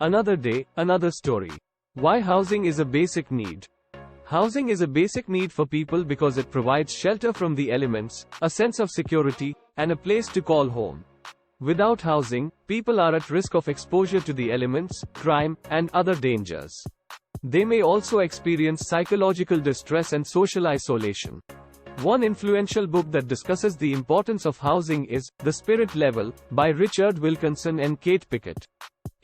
Another day, another story. Why housing is a basic need. Housing is a basic need for people because it provides shelter from the elements, a sense of security, and a place to call home. Without housing, people are at risk of exposure to the elements, crime, and other dangers. They may also experience psychological distress and social isolation. One influential book that discusses the importance of housing is The Spirit Level, by Richard Wilkinson and Kate Pickett.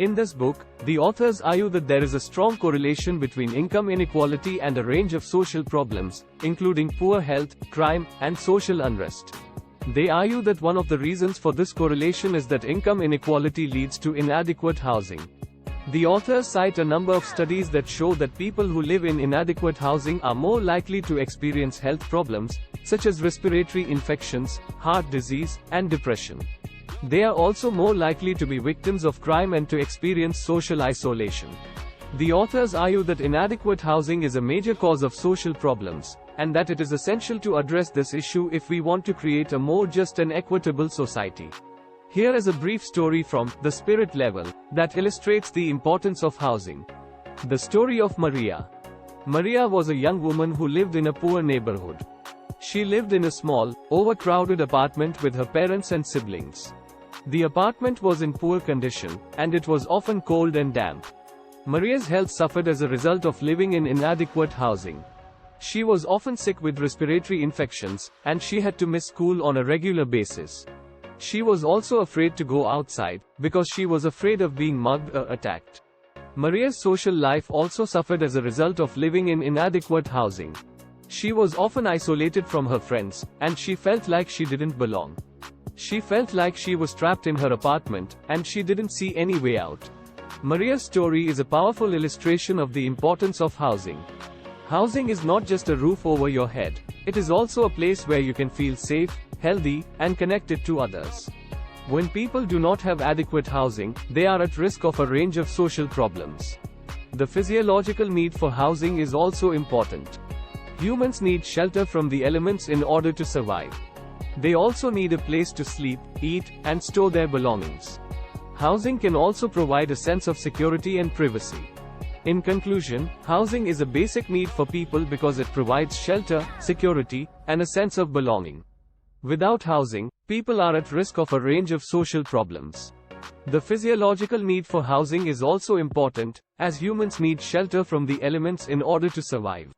In this book, the authors argue that there is a strong correlation between income inequality and a range of social problems, including poor health, crime, and social unrest. They argue that one of the reasons for this correlation is that income inequality leads to inadequate housing. The authors cite a number of studies that show that people who live in inadequate housing are more likely to experience health problems, such as respiratory infections, heart disease, and depression. They are also more likely to be victims of crime and to experience social isolation. The authors argue that inadequate housing is a major cause of social problems, and that it is essential to address this issue if we want to create a more just and equitable society. Here is a brief story from The Spirit Level that illustrates the importance of housing. The story of Maria. Maria was a young woman who lived in a poor neighborhood. She lived in a small, overcrowded apartment with her parents and siblings. The apartment was in poor condition, and it was often cold and damp. Maria's health suffered as a result of living in inadequate housing. She was often sick with respiratory infections, and she had to miss school on a regular basis. She was also afraid to go outside, because she was afraid of being mugged or attacked. Maria's social life also suffered as a result of living in inadequate housing. She was often isolated from her friends, and she felt like she didn't belong. She felt like she was trapped in her apartment, and she didn't see any way out. Maria's story is a powerful illustration of the importance of housing. Housing is not just a roof over your head. It is also a place where you can feel safe, healthy, and connected to others. When people do not have adequate housing, they are at risk of a range of social problems. The physiological need for housing is also important. Humans need shelter from the elements in order to survive. They also need a place to sleep, eat, and store their belongings. Housing can also provide a sense of security and privacy. In conclusion, housing is a basic need for people because it provides shelter, security, and a sense of belonging. Without housing, people are at risk of a range of social problems. The physiological need for housing is also important, as humans need shelter from the elements in order to survive.